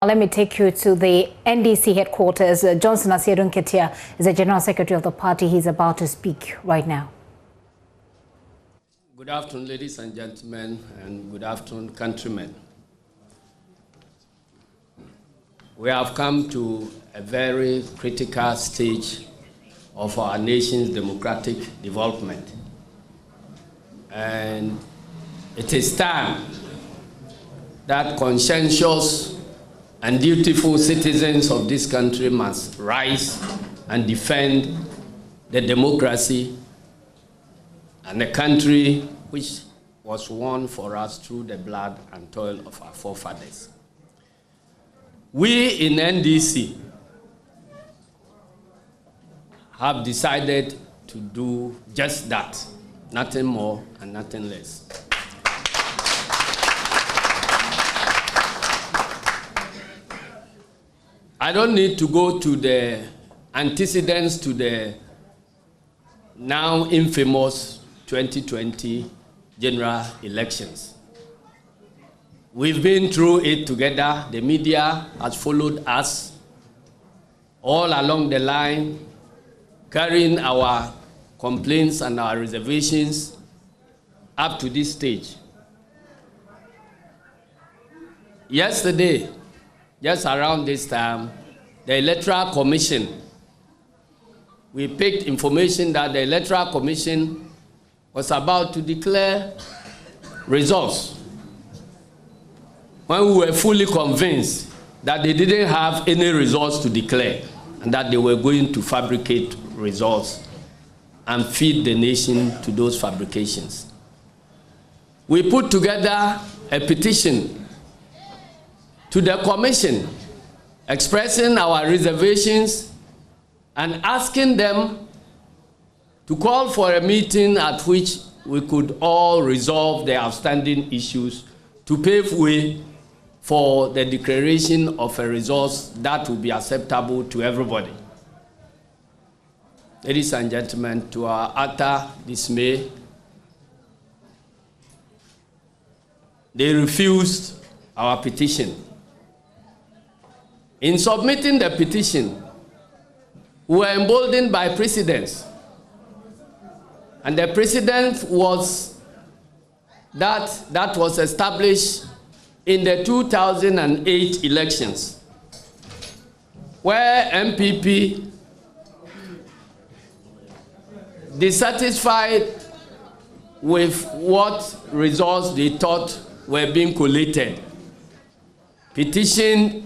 Let me take you to the NDC headquarters. Johnson Asiedun Ketia is the General Secretary of the party. He's about to speak right now. Good afternoon, ladies and gentlemen, and good afternoon, countrymen. We have come to a very critical stage of our nation's democratic development. And it is time that conscientious and dutiful citizens of this country must rise and defend the democracy and the country which was won for us through the blood and toil of our forefathers. We in NDC have decided to do just that, nothing more and nothing less. I don't need to go to the antecedents to the now infamous 2020 general elections. We've been through it together. The media has followed us all along the line, carrying our complaints and our reservations up to this stage. Yesterday, just around this time, the Electoral Commission, we picked information that the Electoral Commission was about to declare results when we were fully convinced that they didn't have any results to declare and that they were going to fabricate results and feed the nation to those fabrications. We put together a petition to the Commission, expressing our reservations and asking them to call for a meeting at which we could all resolve the outstanding issues to pave way for the declaration of a result that will be acceptable to everybody. Ladies and gentlemen, to our utter dismay, they refused our petition. In submitting the petition, we were emboldened by precedents. And the precedent was that was established in the 2008 elections, where MPP, dissatisfied with what results they thought were being collated, petitioned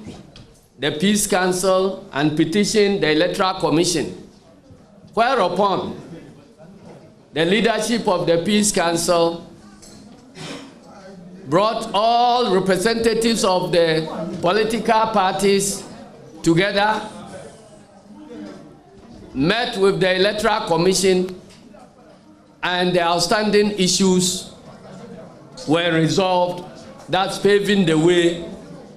the Peace Council and petitioned the Electoral Commission, whereupon the leadership of the Peace Council brought all representatives of the political parties together, met with the Electoral Commission, and the outstanding issues were resolved, thus paving the way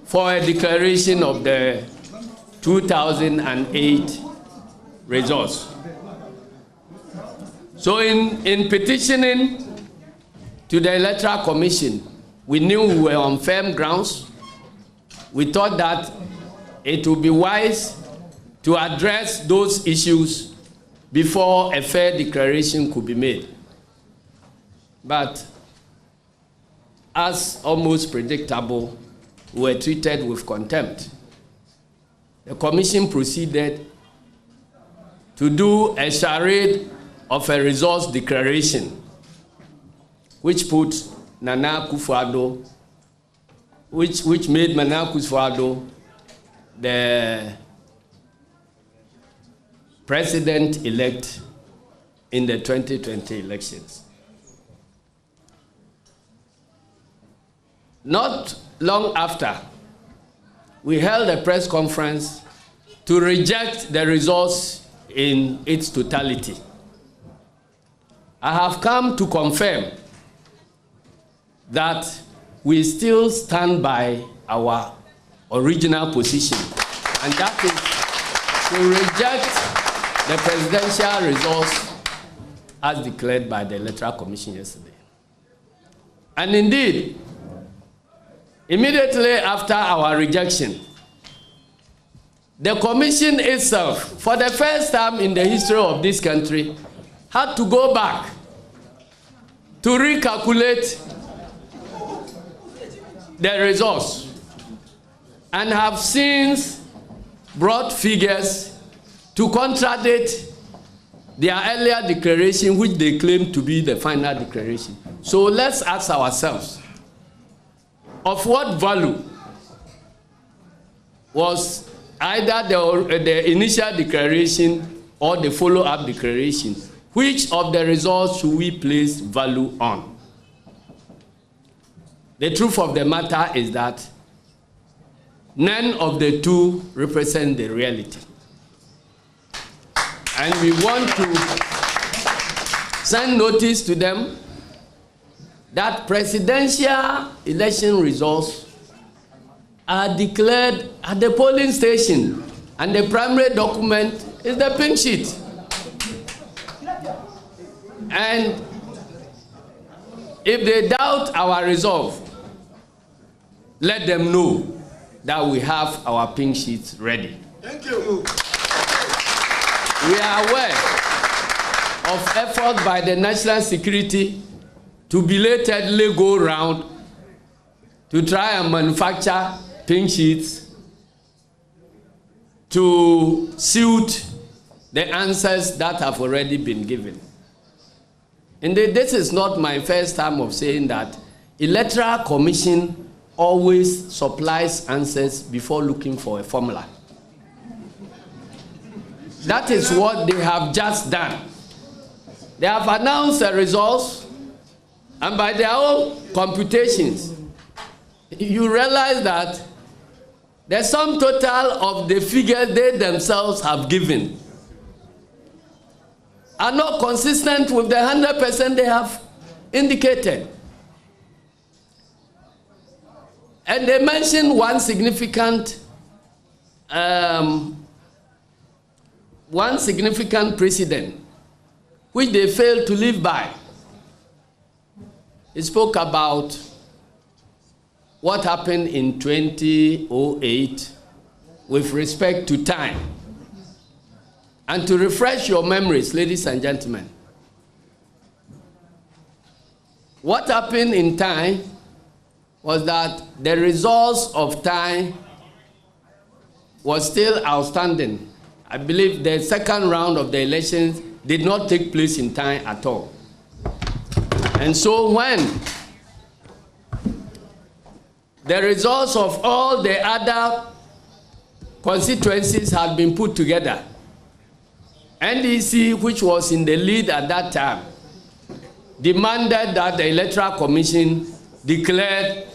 for a declaration of the 2008 results. So in petitioning to the Electoral Commission, we knew we were on firm grounds. We thought that it would be wise to address those issues before a fair declaration could be made. But as almost predictable, we were treated with contempt. The Commission proceeded to do a charade of a results declaration, which put Nana Akufo-Addo, which made Nana Akufo-Addo the president-elect in the 2020 elections. Not long after, we held a press conference to reject the results in its totality. I have come to confirm that we still stand by our original position, and that is to reject the presidential results as declared by the Electoral Commission yesterday. And indeed, immediately after our rejection, the commission itself, for the first time in the history of this country, had to go back to recalculate the results and have since brought figures to contradict their earlier declaration, which they claim to be the final declaration. So let's ask ourselves, of what value was either the initial declaration or the follow-up declaration? Which of the results should we place value on? The truth of the matter is that none of the two represent the reality. And we want to send notice to them that presidential election results are declared at the polling station, and the primary document is the pink sheet. And if they doubt our resolve, let them know that we have our pink sheets ready. Thank you. We are aware of efforts by the national security to belatedly go round to try and manufacture pink sheets to suit the answers that have already been given. Indeed, this is not my first time of saying that Electoral Commission always supplies answers before looking for a formula. That is what they have just done. They have announced the results, and by their own computations, you realize that the sum total of the figures they themselves have given are not consistent with the 100% they have indicated. And they mentioned one significant precedent which they failed to live by. He spoke about what happened in 2008 with respect to time. And to refresh your memories, ladies and gentlemen, what happened in time was that the results of time was still outstanding. I believe the second round of the elections did not take place in time at all. And so when the results of all the other constituencies had been put together, NDC, which was in the lead at that time, demanded that the Electoral Commission declared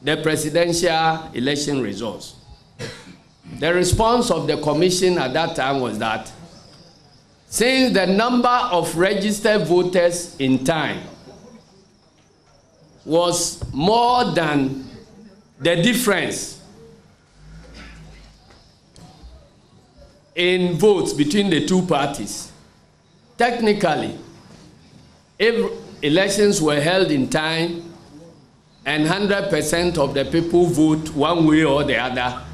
the presidential election results. The response of the commission at that time was that since the number of registered voters in time was more than the difference in votes between the two parties, technically, if elections were held in time and 100% of the people vote one way or the other,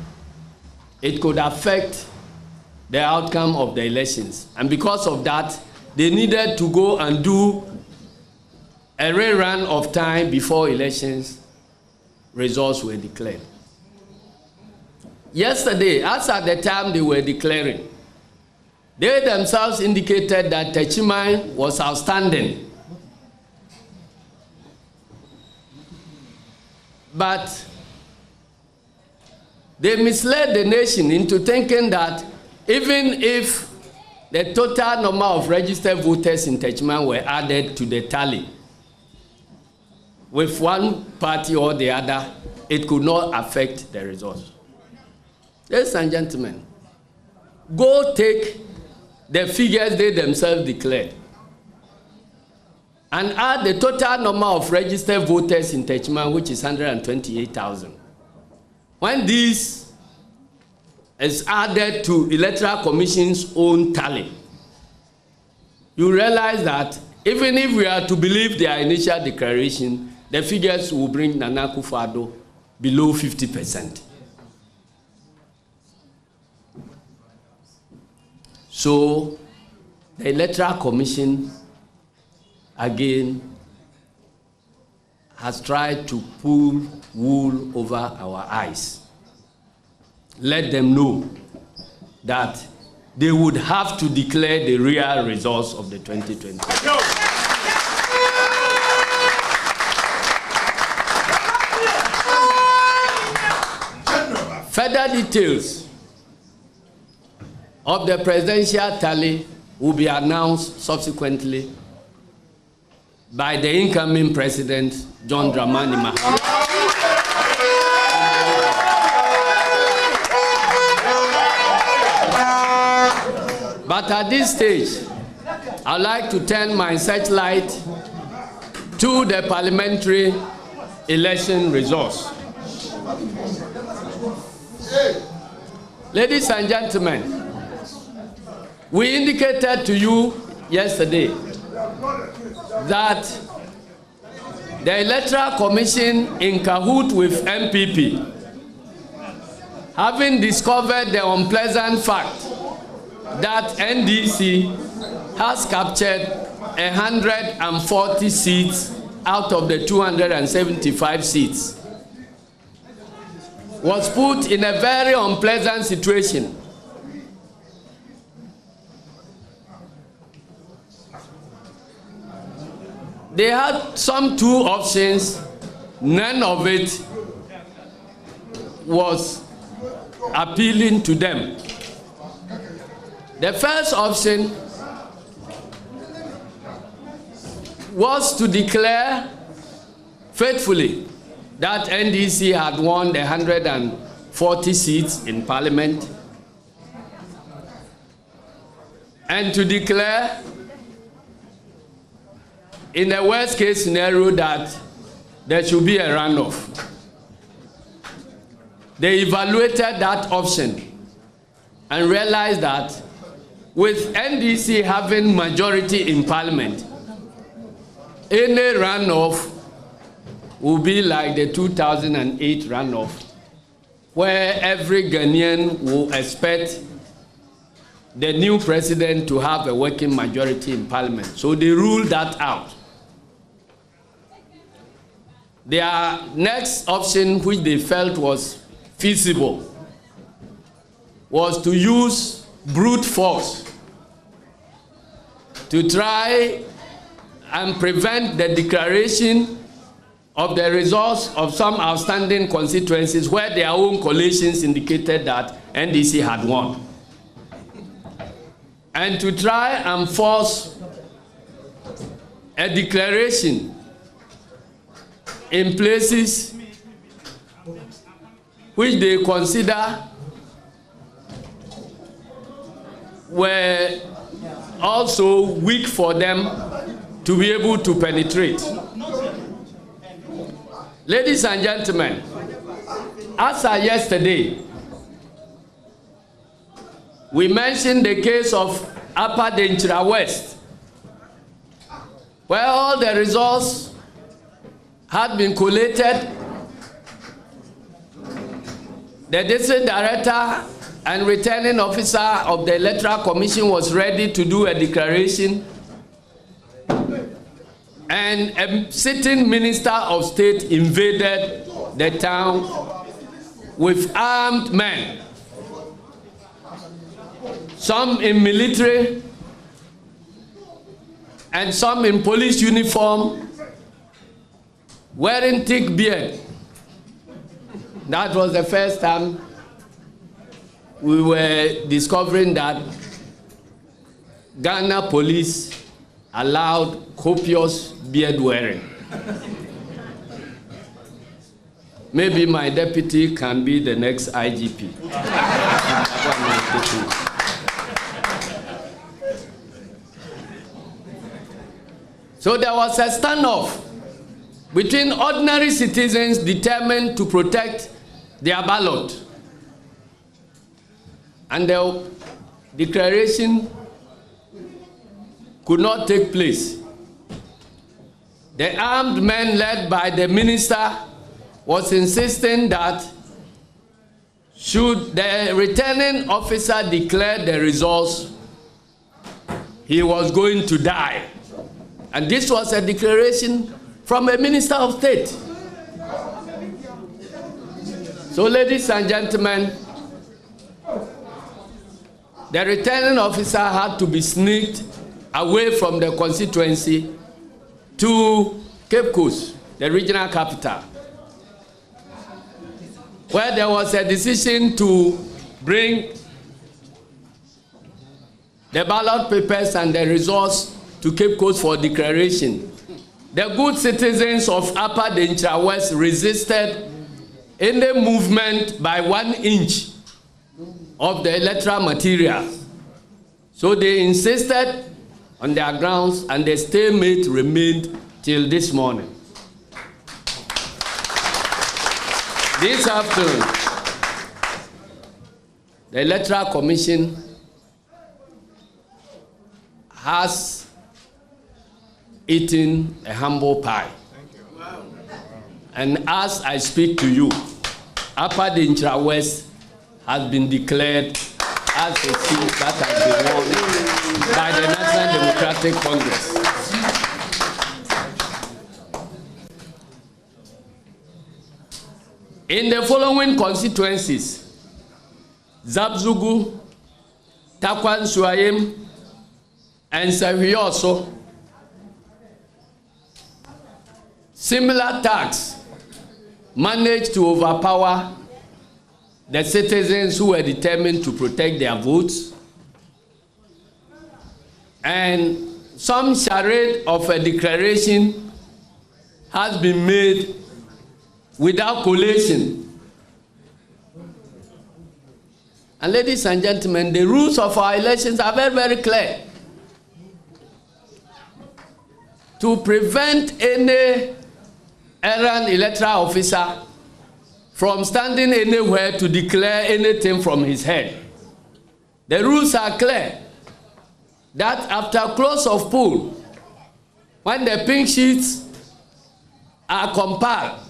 it could affect the outcome of the elections. And because of that, they needed to go and do a rerun of time before elections results were declared. Yesterday, as at the time they were declaring, they themselves indicated that Techimai was outstanding. But they misled the nation into thinking that even if the total number of registered voters in Techimai were added to the tally, with one party or the other, it could not affect the results. Ladies and gentlemen, go take the figures they themselves declared and add the total number of registered voters in Techimai, which is 128,000. When this is added to Electoral Commission's own tally, you realize that even if we are to believe their initial declaration, the figures will bring Nana Akufo-Addo below 50%. So the Electoral Commission, again, has tried to pull wool over our eyes. Let them know that they would have to declare the real results of the 2020. Further details of the presidential tally will be announced subsequently by the incoming president, John Dramani Mahama. But at this stage, I'd like to turn my searchlight to the parliamentary election results. Ladies and gentlemen, we indicated to you yesterday that the Electoral Commission, in cahoot with MPP, having discovered the unpleasant fact that NDC has captured 140 seats out of the 275 seats, was put in a very unpleasant situation. They had some two options, none of it was appealing to them. The first option was to declare faithfully that NDC had won the 140 seats in Parliament, and to declare in the worst case scenario that there should be a runoff. They evaluated that option and realized that with NDC having majority in Parliament, any runoff will be like the 2008 runoff, where every Ghanaian will expect the new president to have a working majority in Parliament. So they ruled that out. Their next option, which they felt was feasible, was to use brute force to try and prevent the declaration of the results of some outstanding constituencies where their own collations indicated that NDC had won, and to try and force a declaration in places which they consider were also weak for them to be able to penetrate. Ladies and gentlemen, as of yesterday, we mentioned the case of Upper Denchira West, where all the results had been collated. The district director and returning officer of the Electoral Commission was ready to do a declaration, and a sitting Minister of State invaded the town with armed men, some in military and some in police uniform, wearing thick beard. That was the first time we were discovering that Ghana police allowed copious beard wearing. Maybe my deputy can be the next IGP. So there was a standoff between ordinary citizens determined to protect their ballot, and the declaration could not take place. The armed men led by the minister was insisting that should the returning officer declare the results, he was going to die. And this was a declaration from a minister of state. So, ladies and gentlemen, the returning officer had to be sneaked away from the constituency to Cape Coast, the regional capital, where there was a decision to bring the ballot papers and the results to Cape Coast for declaration. The good citizens of Upper Denkyira West resisted any movement by 1 inch of the electoral material. So they insisted on their grounds, and the stalemate remained till this morning. This afternoon, the Electoral Commission has eaten a humble pie. And as I speak to you, Upper Denkyira West has been declared as a seat that has been won by the National Democratic Congress. In the following constituencies, Zabzugu, Takwan Suayim, and Savioso, similar tax managed to overpower the citizens who were determined to protect their votes, and some charade of a declaration has been made without collation. And ladies and gentlemen, the rules of our elections are very, very clear. To prevent any errant electoral officer from standing anywhere to declare anything from his head, the rules are clear that after close of poll, when the pink sheets are compiled,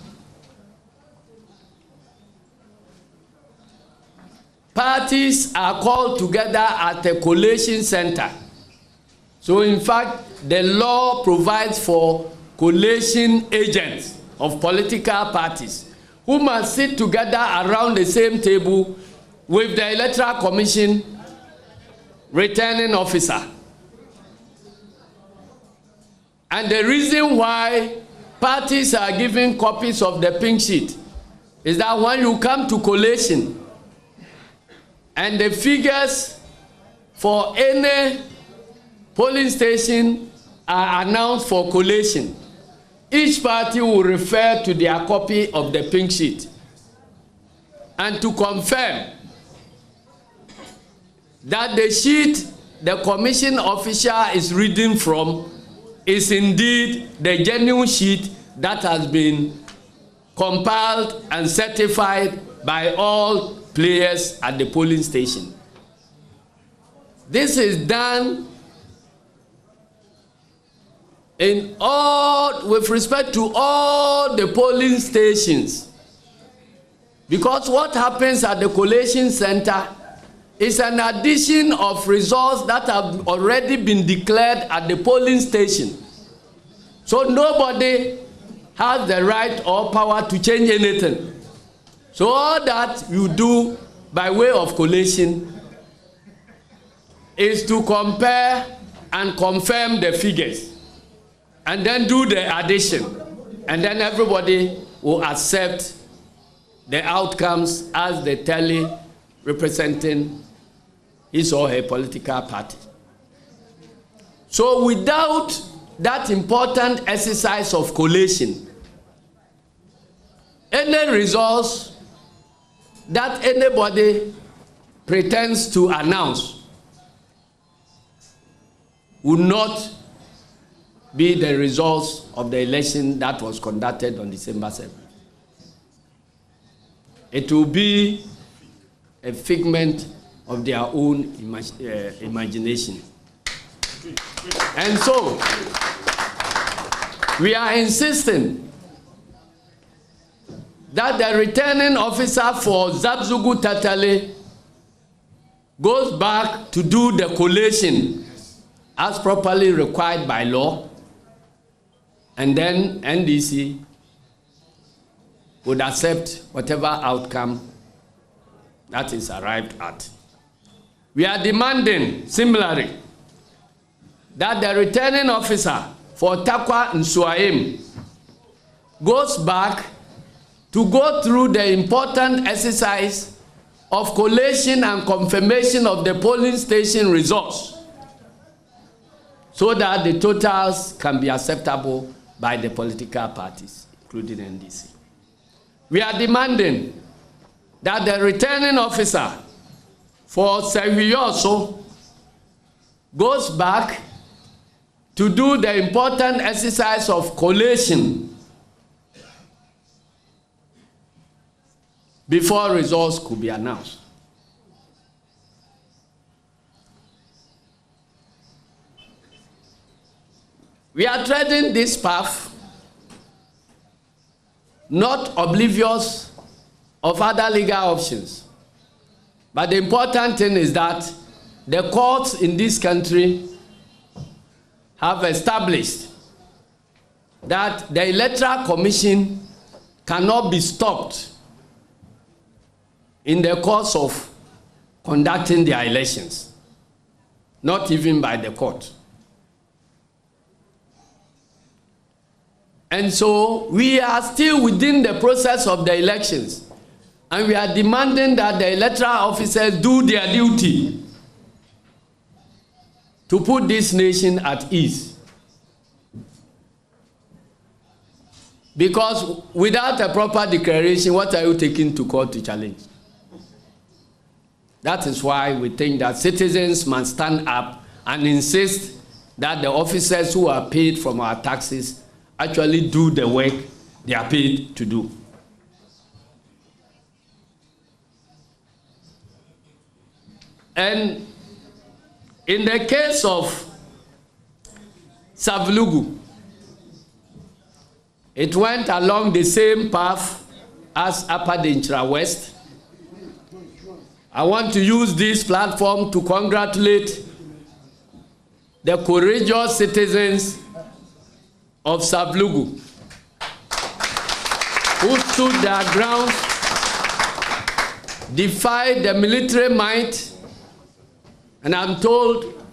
parties are called together at a collation center. So in fact, the law provides for collation agents of political parties who must sit together around the same table with the Electoral Commission returning officer. And the reason why parties are given copies of the pink sheet is that when you come to collation and the figures for any polling station are announced for collation, each party will refer to their copy of the pink sheet and to confirm that the sheet the commission official is reading from is indeed the genuine sheet that has been compiled and certified by all players at the polling station. This is done in all, with respect to all the polling stations, because what happens at the collation center is an addition of results that have already been declared at the polling station. So nobody has the right or power to change anything. So all that you do by way of collation is to compare and confirm the figures, and then do the addition, and then everybody will accept the outcomes as the tally representing his or her political party. So without that important exercise of collation, any results that anybody pretends to announce will not be the results of the election that was conducted on December 7th. It will be a figment of their own imagination. And so, we are insisting that the returning officer for Zabzugu Tatale goes back to do the collation as properly required by law, and then NDC would accept whatever outcome that is arrived at. We are demanding, similarly, that the returning officer for Takwa Nsuaim goes back to go through the important exercise of collation and confirmation of the polling station results so that the totals can be acceptable by the political parties, including NDC. We are demanding that the returning officer for Sewiyoso goes back to do the important exercise of collation before results could be announced. We are treading this path, not oblivious of other legal options. But the important thing is that the courts in this country have established that the Electoral Commission cannot be stopped in the course of conducting their elections, not even by the court. And so we are still within the process of the elections, and we are demanding that the electoral officers do their duty to put this nation at ease. Because without a proper declaration, what are you taking to court to challenge? That is why we think that citizens must stand up and insist that the officers who are paid from our taxes actually do the work they are paid to do. And in the case of Savlugu, it went along the same path as Upper Dinchra West. I want to use this platform to congratulate the courageous citizens of Savlugu who stood their ground, defied the military might, and I'm told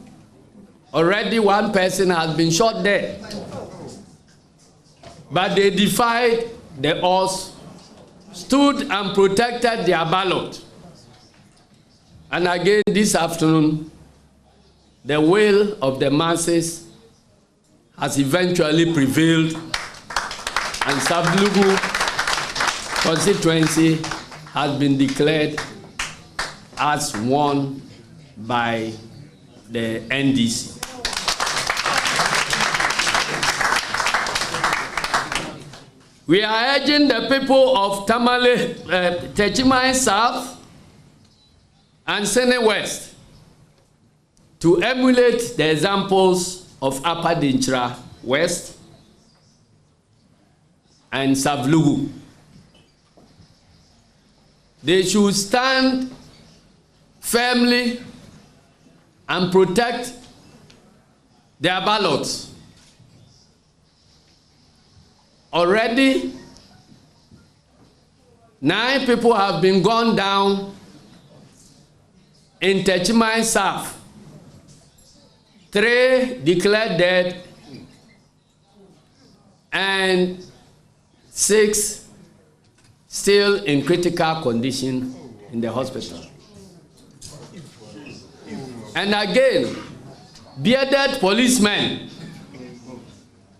already one person has been shot dead. But they defied the odds, stood and protected their ballot. And again this afternoon, the will of the masses has eventually prevailed, and Savlugu constituency has been declared as won by the NDC. We are urging the people of Tamale, Techimai South and Sene West to emulate the examples of Upper Dinchra West and Savlugu. They should stand firmly and protect their ballots. Already, 9 people have been gone down in Techimai South. 3 declared dead, and 6 still in critical condition in the hospital. And again, bearded policemen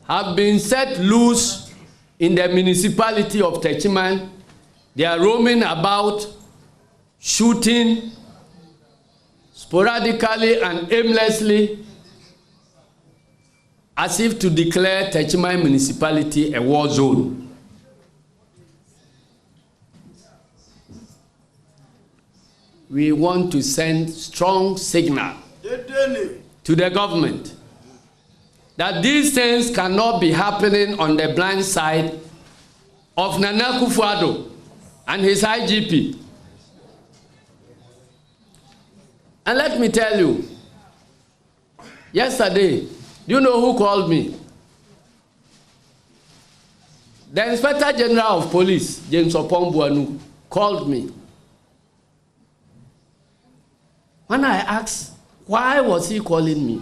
have been set loose in the municipality of Techimai. They are roaming about, shooting sporadically and aimlessly, as if to declare Techimai municipality a war zone. We want to send strong signal to the government that these things cannot be happening on the blind side of Nana Akufo-Addo and his IGP. And let me tell you, Yesterday, do you know who called me? The Inspector General of Police, James Opombuanu, called me. When I asked, why was he calling me?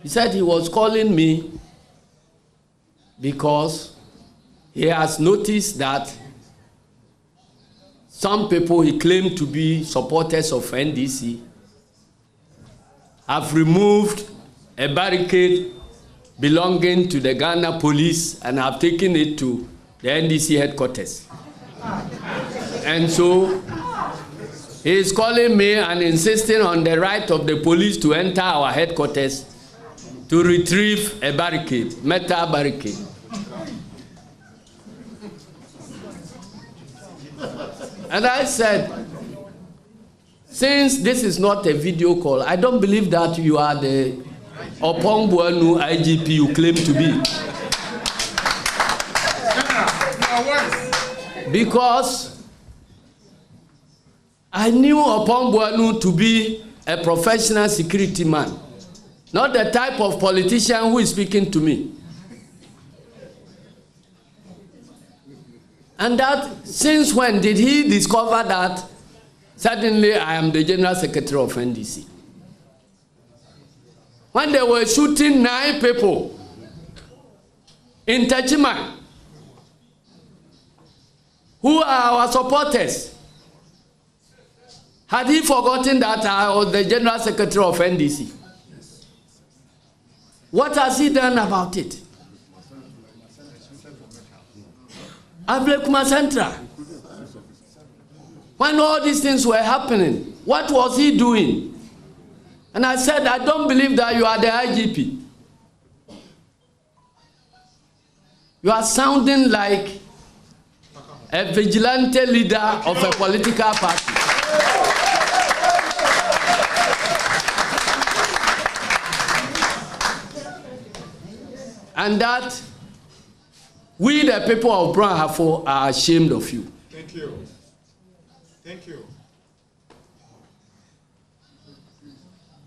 He said he was calling me because he has noticed that some people he claimed to be supporters of NDC have removed a barricade belonging to the Ghana police and have taken it to the NDC headquarters. And so he is calling me and insisting on the right of the police to enter our headquarters to retrieve a barricade, metal barricade. And I said, since this is not a video call, I don't believe that you are the Opombuanu IGP you claim to be. Because I knew Opombuanu to be a professional security man, not the type of politician who is speaking to me. And that, since when did he discover that suddenly I am the General Secretary of NDC? When they were shooting 9 people in Techiman, who are our supporters, had he forgotten that I was the General Secretary of NDC? What has he done about it? Ablekuma Central. When all these things were happening, what was he doing? And I said, I don't believe that you are the IGP. You are sounding like a vigilante leader of a political party. And that we, the people of Brown Hafo, are ashamed of you. Thank you. Thank you.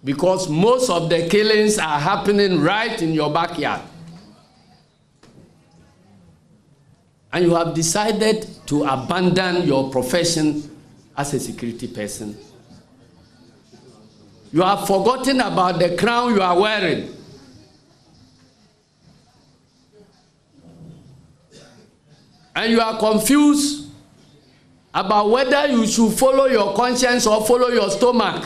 Because most of the killings are happening right in your backyard. And you have decided to abandon your profession as a security person. You have forgotten about the crown you are wearing. And you are confused about whether you should follow your conscience or follow your stomach.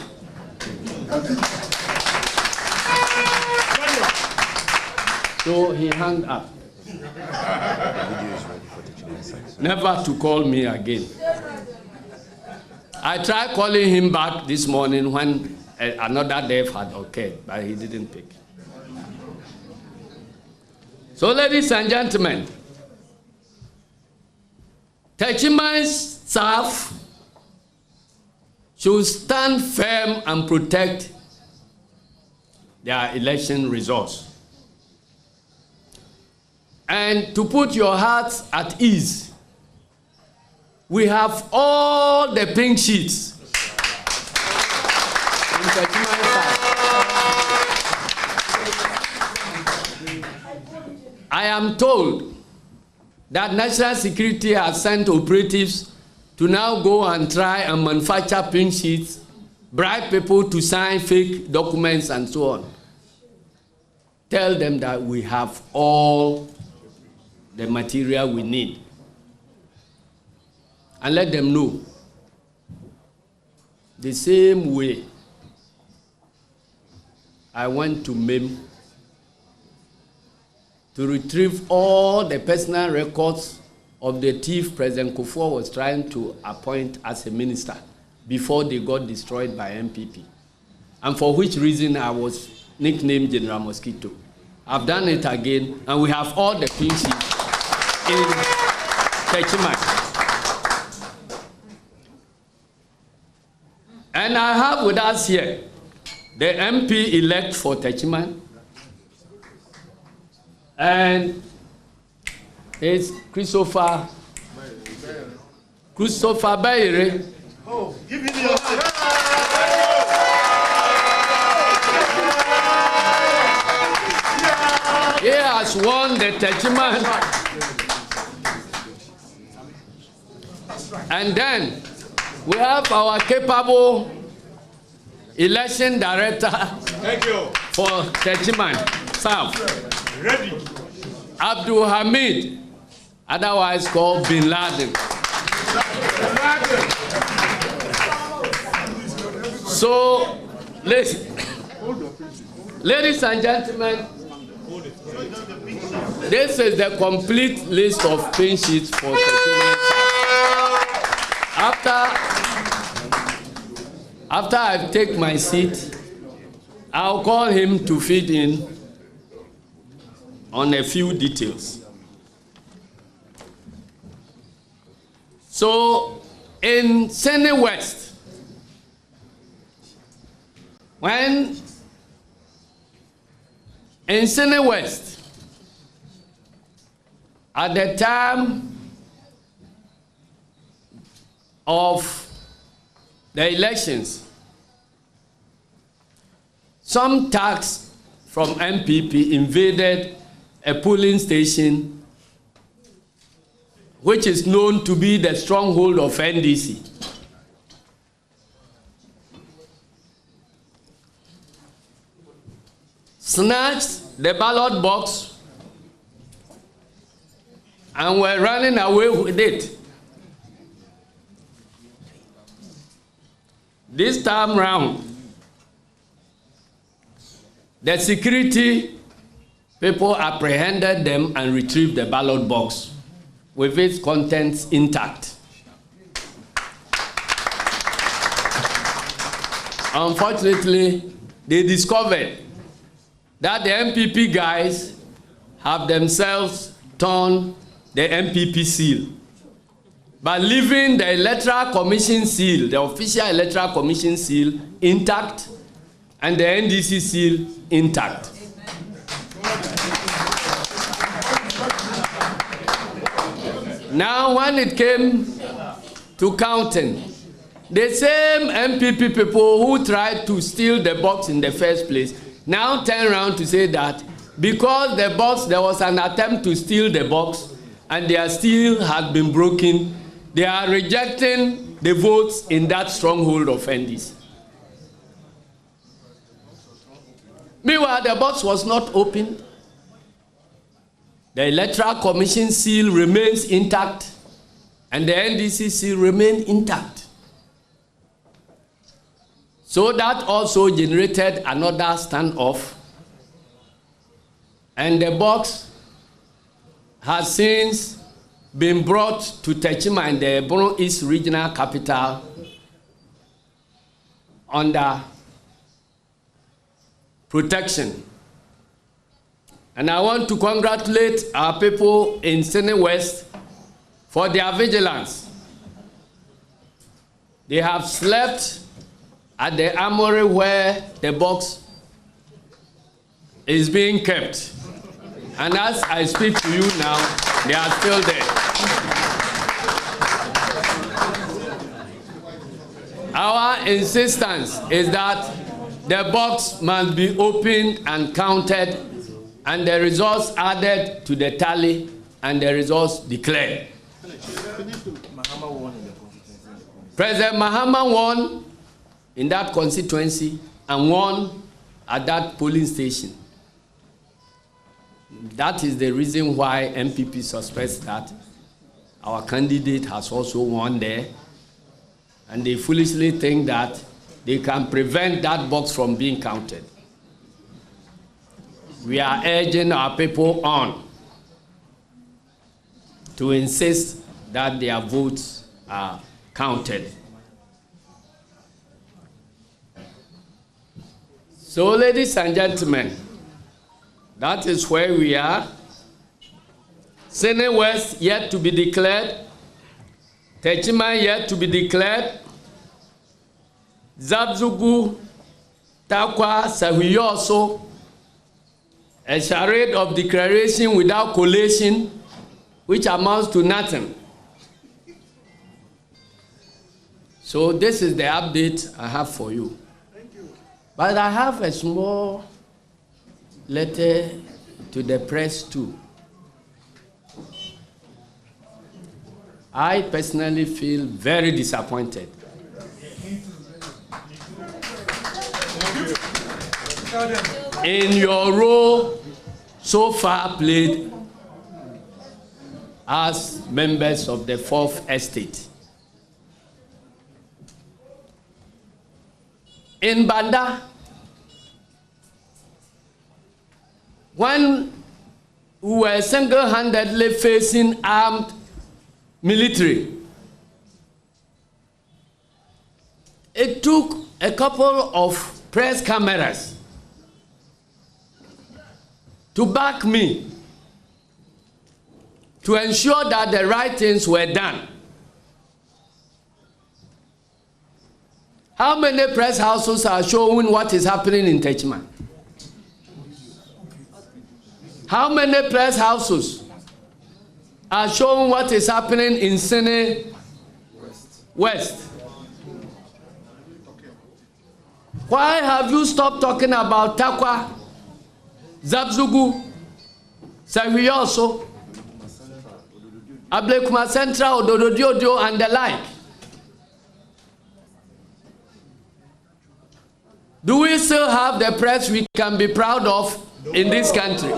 So he hung up. Never to call me again. I tried calling him back this morning when another death had occurred, but he didn't pick. So, ladies and gentlemen, Techiman's staff should stand firm and protect their election results. And to put your hearts at ease, we have all the pink sheets in Techiman's side. I am told that National Security has sent operatives to now go and try and manufacture pink sheets, bribe people to sign fake documents and so on. Tell them that we have all the material we need. And let them know the same way I went to MIM to retrieve all the personal records of the thief President Kufuor was trying to appoint as a minister before they got destroyed by MPP. And for which reason I was nicknamed General Mosquito. I've done it again, and we have all the pink sheets in Techiman. And I have with us here the MP-elect for Techiman, and it's Christopher Bayere. Oh, give me your hand. has won the Techiman. And then we have our capable election director for Techiman South. Ready. Abdul Hamid, otherwise called Bin Laden. So, ladies and gentlemen, this is the complete list of pin sheets for Techiman South. After I take my seat, I'll call him to feed in on a few details. So, in Senate West, at the time of the elections, some thugs from MPP invaded a polling station which is known to be the stronghold of NDC. Snatched the ballot box and were running away with it. This time round, the security people apprehended them and retrieved the ballot box with its contents intact. Unfortunately, they discovered that the MPP guys have themselves torn the MPP seal, but leaving the Electoral Commission seal, the official Electoral Commission seal, intact, and the NDC seal intact. Now, when it came to counting, the same MPP people who tried to steal the box in the first place now turn around to say that because the box, there was an attempt to steal the box and their seal had been broken, they are rejecting the votes in that stronghold of NDC. Meanwhile, the box was not opened. The Electoral Commission seal remains intact, and the NDC seal remained intact. So that also generated another standoff, and the box has since been brought to Techiman, the Borno East Regional Capital, under protection. And I want to congratulate our people in Senate West for their vigilance. They have slept at the armory where the box is being kept. And as I speak to you now, they are still there. Our insistence is that the box must be opened and counted, and the results added to the tally, and the results declared. President Mahama won in that constituency and won at that polling station. That is the reason why MPP suspects that our candidate has also won there, and they foolishly think that they can prevent that box from being counted. We are urging our people on to insist that their votes are counted. So, ladies and gentlemen, that is where we are. Senate West yet to be declared. Techiman yet to be declared. Zabzugu, Takwa, Sahuyoso, a charade of declaration without collation, which amounts to nothing. So this is the update I have for you. Thank you. But I have a small letter to the press too. I personally feel very disappointed. In your role so far played as members of the Fourth Estate. In Banda, when we were single-handedly facing armed military, it took a couple of press cameras to back me to ensure that the right things were done. How many press houses are showing what is happening in Techman? How many press houses are showing what is happening in Sene West? Why have you stopped talking about Takwa, Zabzugu, Sahuyoso, Ablekuma Central, Odododiodio, and the like? Do we still have the press we can be proud of in this country?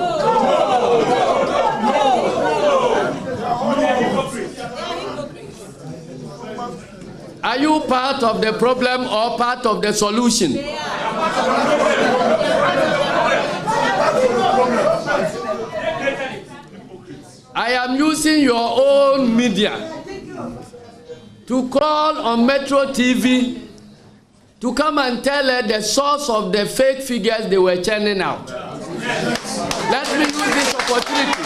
Are you part of the problem or part of the solution? I am using your own media to call on Metro TV to come and tell her the source of the fake figures they were churning out. Let me use this opportunity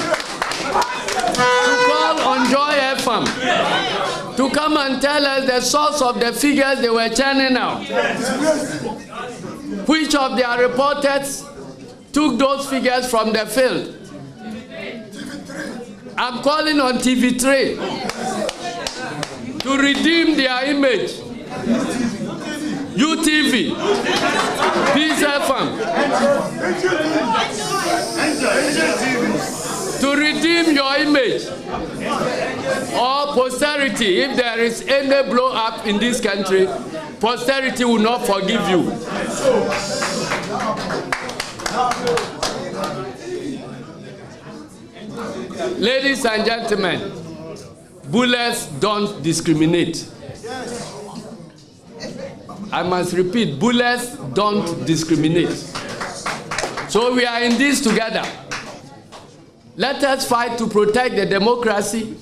to call on Joy FM to come and tell us the source of the figures they were churning out. Which of their reporters took those figures from the field? I'm calling on TV3 to redeem their image. UTV, Peace FM, to redeem your image, or posterity. If there is any blow up in this country, posterity will not forgive you. Ladies and gentlemen, bullets don't discriminate. I must repeat, bullets don't discriminate. So we are in this together. Let us fight to protect the democracy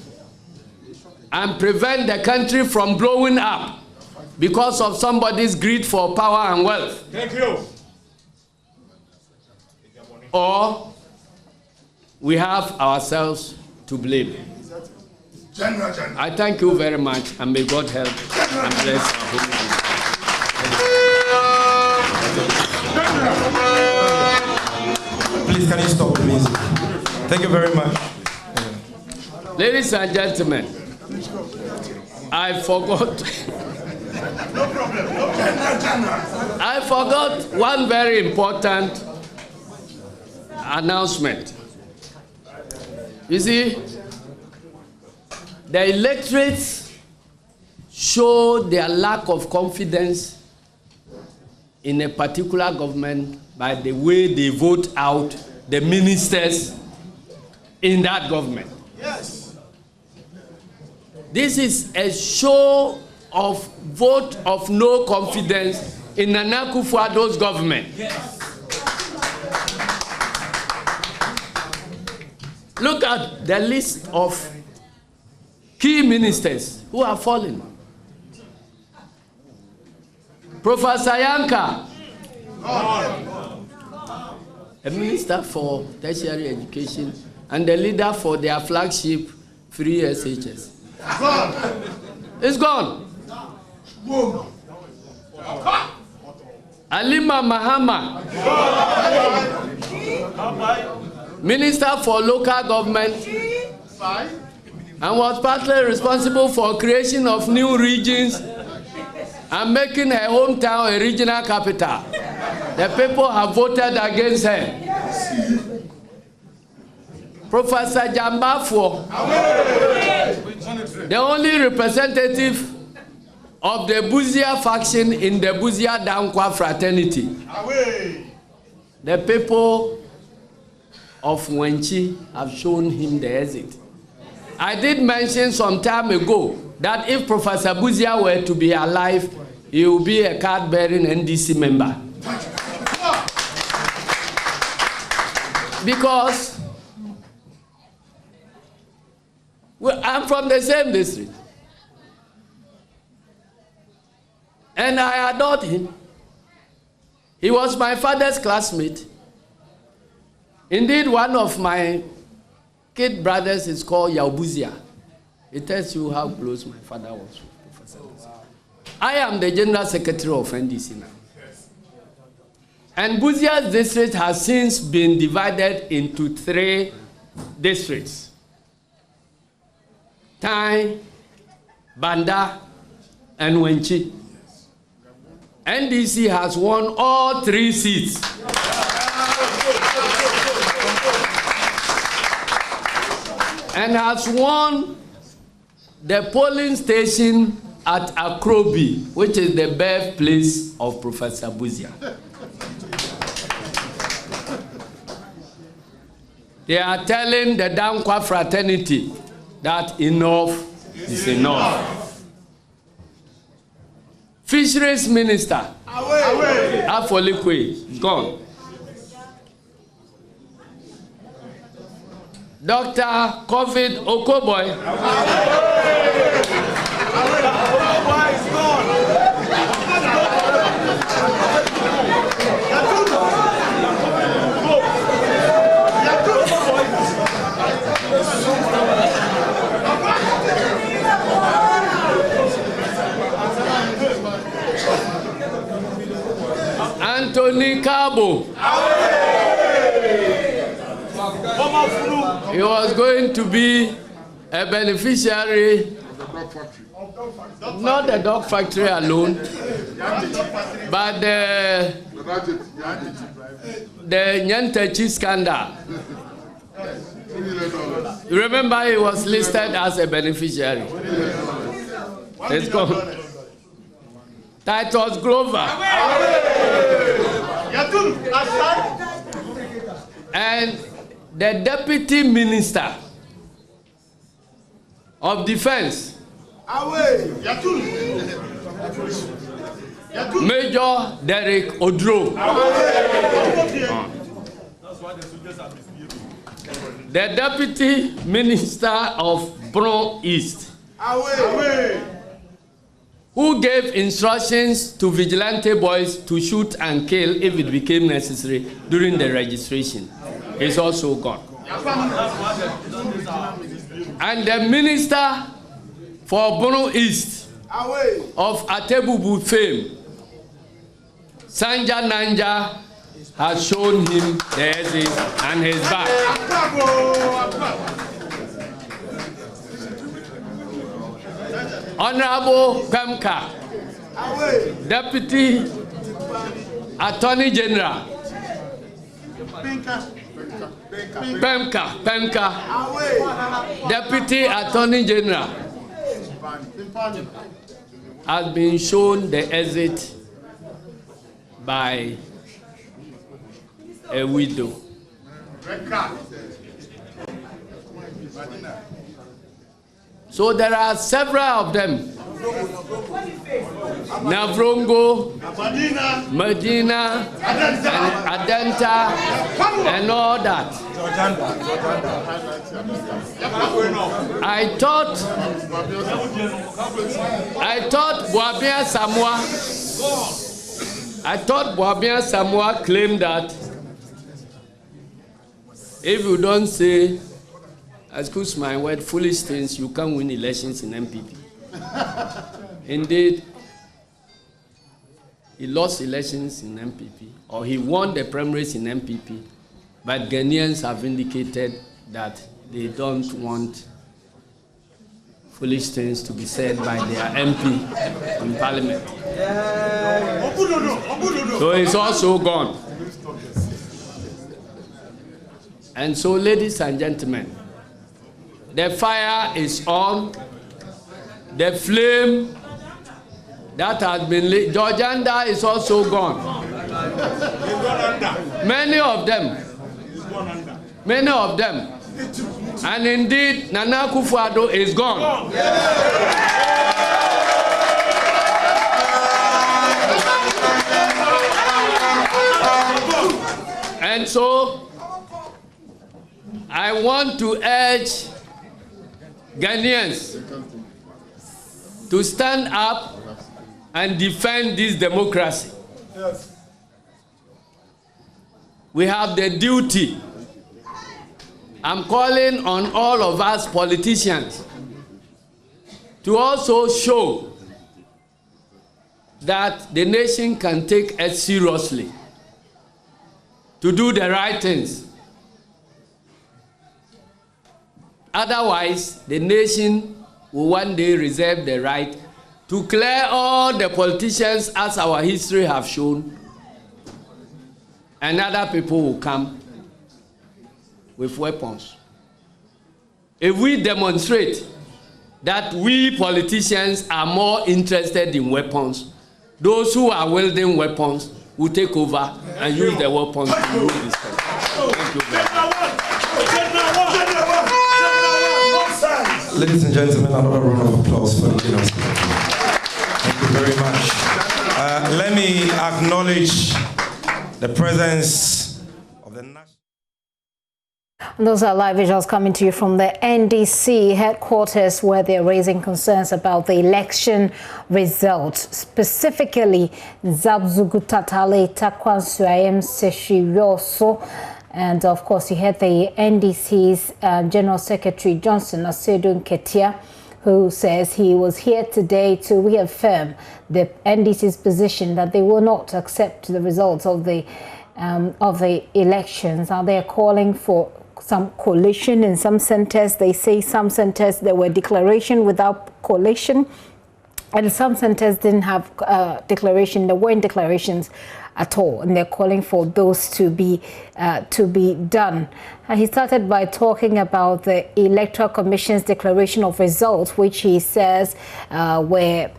and prevent the country from blowing up because of somebody's greed for power and wealth. Thank you. Or we have ourselves to blame. I thank you very much, and may God help and bless our whole country. Please, can you stop, please? Thank you very much. Ladies and gentlemen, I forgot. I forgot one very important announcement. You see, the electorates show their lack of confidence in a particular government by the way they vote out the ministers in that government. Yes. This is a show of vote of no confidence in Nana Akufo-Addo's government. Yes. Look at the list of key ministers who are fallen. Professor Yanka, a minister for tertiary education and the leader for their flagship free SHS. It's gone. Alima Mahama, minister for local government, and was partly responsible for creation of new regions and making her hometown a regional capital. The people have voted against her. Professor Jambafo, the only representative of the Buzia faction in the Buzia Dankwa fraternity. The people of Wenchi have shown him the exit. I did mention some time ago that if Professor Buzia were to be alive, he will be a card-bearing NDC member. Because I'm from the same district. And I adored him. He was my father's classmate. Indeed, one of my kid brothers is called Yaubuzia. It tells you how close my father was with Professor Buzia. I am the General Secretary of NDC now. And Buzia's district has since been divided into 3 districts. Tai, Banda, and Wenchi. NDC has won all 3 seats. And has won the polling station at Akrobi, which is the birthplace of Professor Buzia. They are telling the Dankwa fraternity that enough is enough. Fisheries Minister, Afolikwe, gone. Dr. COVID Okoboy, Anthony Cabo. He was going to be a beneficiary, not the dog factory alone, but the Nyantechi scandal. You remember he was listed as a beneficiary. Let's go. Titus Grover. And the Deputy Minister of Defense, Major Derek Odro. The Deputy Minister of Bron East, who gave instructions to vigilante boys to shoot and kill if it became necessary during the registration, is also gone. And the Minister for Borno East of Atebubu fame, Sanja Nanja, has shown him the exit and his back. Honorable Pemka, Deputy Attorney General. Pemka, Deputy Attorney General, has been shown the exit by a widow. So there are several of them. Navrongo, Medina, and Adenta, and all that. I thought Boabia Samoa claimed that if you don't say, excuse my word, foolish things, you can't win elections in MPP. Indeed, he lost elections in MPP, or he won the primaries in MPP, but Ghanaians have indicated that they don't want foolish things to be said by their MP in Parliament. So it's also gone. And so, ladies and gentlemen, the fire is on. The flame that has been lit. Georgianda is also gone. Many of them. Many of them. And indeed, Nana Akufo-Addo is gone. And so, I want to urge Ghanaians to stand up and defend this democracy. Yes. We have the duty. I'm calling on all of us politicians to also show that the nation can take it seriously, to do the right things. Otherwise, the nation will one day reserve the right to clear all the politicians, as our history have shown, and other people will come with weapons. If we demonstrate that we politicians are more interested in weapons, those who are wielding weapons will take over and use the weapons to rule this country. Thank you very much. Ladies and gentlemen, another round of applause for the keynote. Thank you very much. Let me acknowledge the presence of the national. Those are live visuals coming to you from the NDC headquarters, where they're raising concerns about the election results. Specifically, Zabzugutatale Takwansuayem Seshirioso. And of course, you had the NDC's General Secretary Johnson Asiedu Nketia, who says he was here today to reaffirm the NDC's position that they will not accept the results of the elections. Now they're calling for some collation in some centers. They say some centers there were declaration without collation, and some centers didn't have declaration. There weren't declarations at all, and they're calling for those to be done. He started by talking about the Electoral Commission's declaration of results, which he says had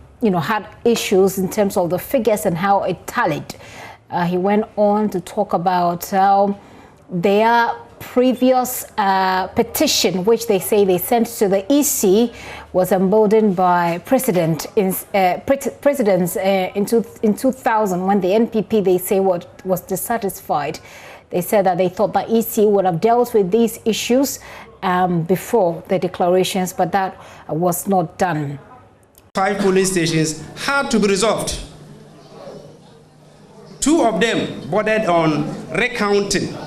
issues in terms of the figures and how it tallied. He went on to talk about how their previous petition, which they say they sent to the EC, was emboldened by presidents in 2000, when the NPP, they say, was dissatisfied. They said that they thought the EC would have dealt with these issues before the declarations, but that was not done. 5 polling stations had to be resolved. 2 of them bordered on recounting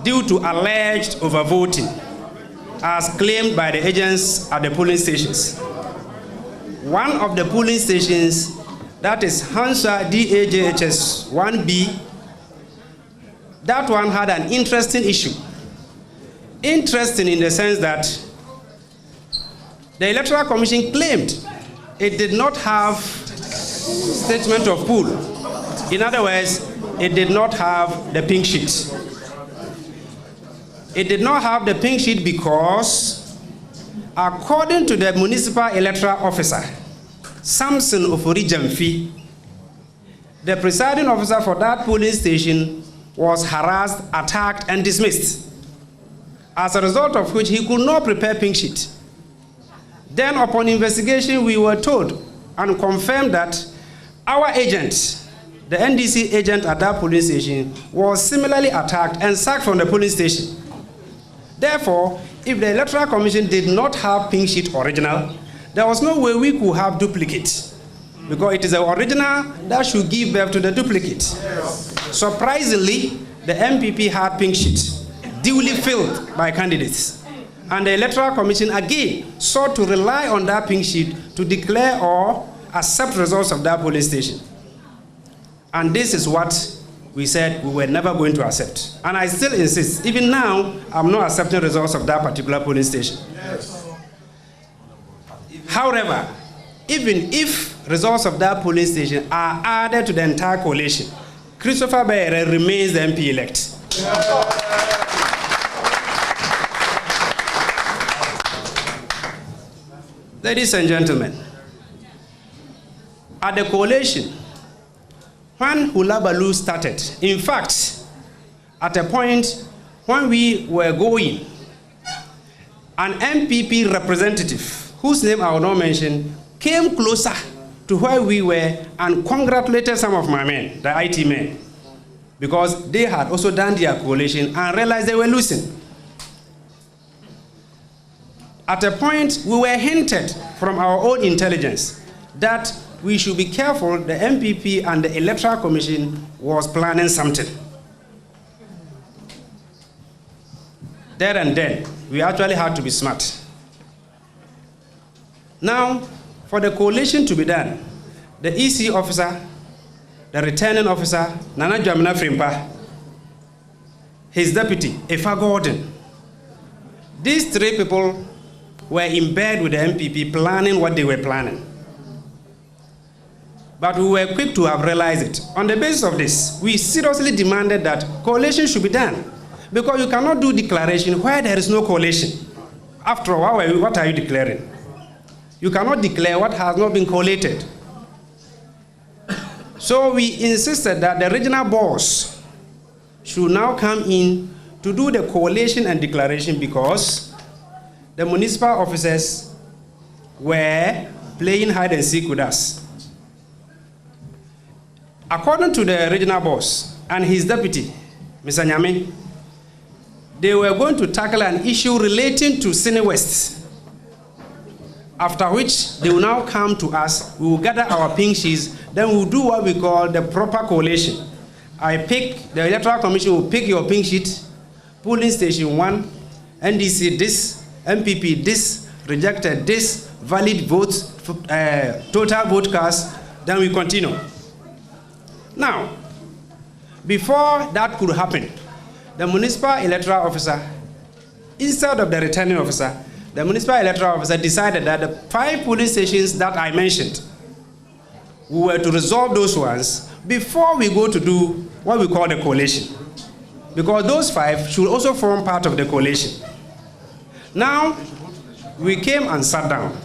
due to alleged overvoting, as claimed by the agents at the polling stations. One of the polling stations, that is Hansa DAJHS 1B, that one had an interesting issue. Interesting in the sense that the Electoral Commission claimed it did not have statement of pool. In other words, it did not have the pink sheet. It did not have the pink sheet because, according to the municipal electoral officer, Samson Ofori-Jamfi, the presiding officer for that polling station was harassed, attacked, and dismissed, as a result of which he could not prepare pink sheet. Then, upon investigation, we were told and confirmed that our agent, the NDC agent at that polling station, was similarly attacked and sacked from the polling station. Therefore, if the Electoral Commission did not have pink sheet original, there was no way we could have duplicate, because it is the original that should give birth to the duplicate. Surprisingly, the MPP had pink sheet, duly filled by candidates. And the Electoral Commission again sought to rely on that pink sheet to declare or accept results of that polling station. And this is what we said we were never going to accept. And I still insist, even now, I'm not accepting results of that particular polling station. Yes. However, even if results of that polling station are added to the entire coalition, Christopher Bayere remains the MP-elect. Yeah. Ladies and gentlemen, at the collation, when Hulabalu started, in fact, at a point when we were going, an MPP representative, whose name I will not mention, came closer to where we were and congratulated some of my men, the IT men, because they had also done their collation and realized they were losing. At a point, we were hinted from our own intelligence that we should be careful. The MPP and the Electoral Commission was planning something. There and then, we actually had to be smart. Now, for the collation to be done, the EC officer, the returning officer, Nana Jamina Frimpa, his deputy, Efa Gordon, these three people were in bed with the MPP planning what they were planning. But we were quick to have realized it. On the basis of this, we seriously demanded that collation should be done. Because you cannot do declaration where there is no collation. After all, what are you declaring? You cannot declare what has not been collated. So we insisted that the regional boss should now come in to do the collation and declaration because the municipal officers were playing hide and seek with us. According to the regional boss and his deputy, Mr. Nyame, they were going to tackle an issue relating to Sine West. After which, they will now come to us, we will gather our pink sheets, then we will do what we call the proper collation. The Electoral Commission will pick your pink sheet, polling station 1, NDC this, MPP this, rejected this, valid votes, total vote cast, then we continue. Now, before that could happen, the municipal electoral officer, instead of the returning officer, the municipal electoral officer decided that the 5 police stations that I mentioned, we were to resolve those ones before we go to do what we call the collation. Because those 5 should also form part of the collation. Now, we came and sat down,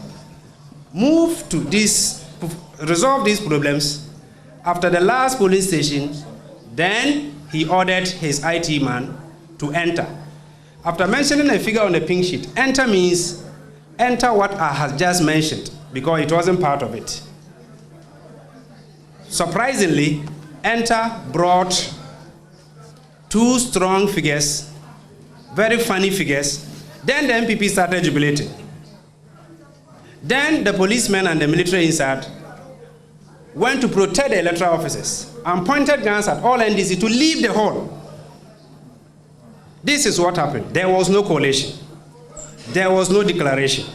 moved to resolve these problems. After the last police station, then he ordered his IT man to enter. After mentioning a figure on the pink sheet, enter means enter what I have just mentioned, because it wasn't part of it. Surprisingly, enter brought 2 strong figures, very funny figures. Then the MPP started jubilating. Then the policemen and the military inside went to protect the electoral officers and pointed guns at all NDC to leave the hall. This is what happened. There was no collation. There was no declaration.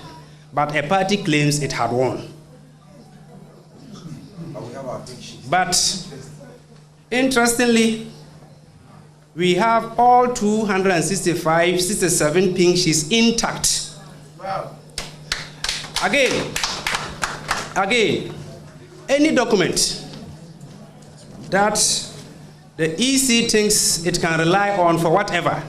But a party claims it had won. But interestingly, we have all 267 pink sheets intact. Wow. Again, any document that the EC thinks it can rely on for whatever,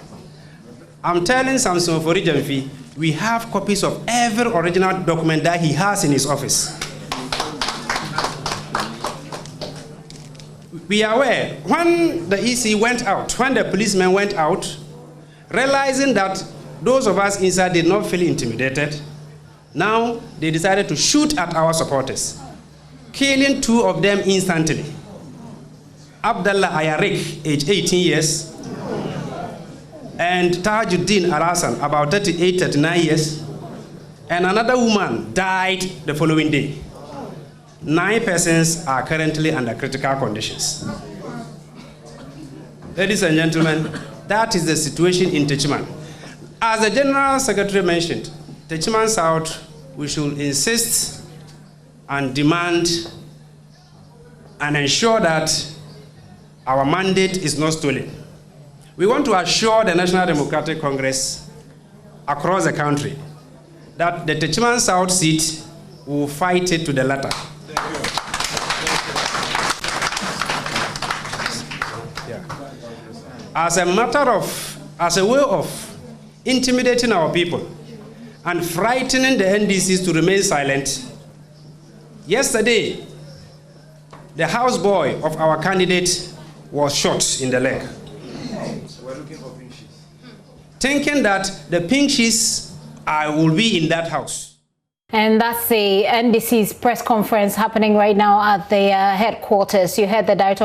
I'm telling Samson for Rejection, we have copies of every original document that he has in his office. We are aware, when the EC went out, when the policemen went out, realizing that those of us inside did not feel intimidated, now they decided to shoot at our supporters, killing 2 of them instantly. Abdallah Ayarik, age 18 years, and Tajuddin Al-Hassan, about 38, 39 years, and another woman died the following day. 9 persons are currently under critical conditions. Ladies and gentlemen, that is the situation in Techiman. As the General Secretary mentioned, Techiman South, we should insist and demand and ensure that our mandate is not stolen. We want to assure the National Democratic Congress across the country that the Techiman South seat will fight it to the latter. Yeah. As a way of intimidating our people and frightening the NDCs to remain silent. Yesterday, the houseboy of our candidate was shot in the leg. We're looking for pink sheets. Thinking that the pink sheets will be in that house. And that's the NDC's press conference happening right now at the headquarters. You heard the director of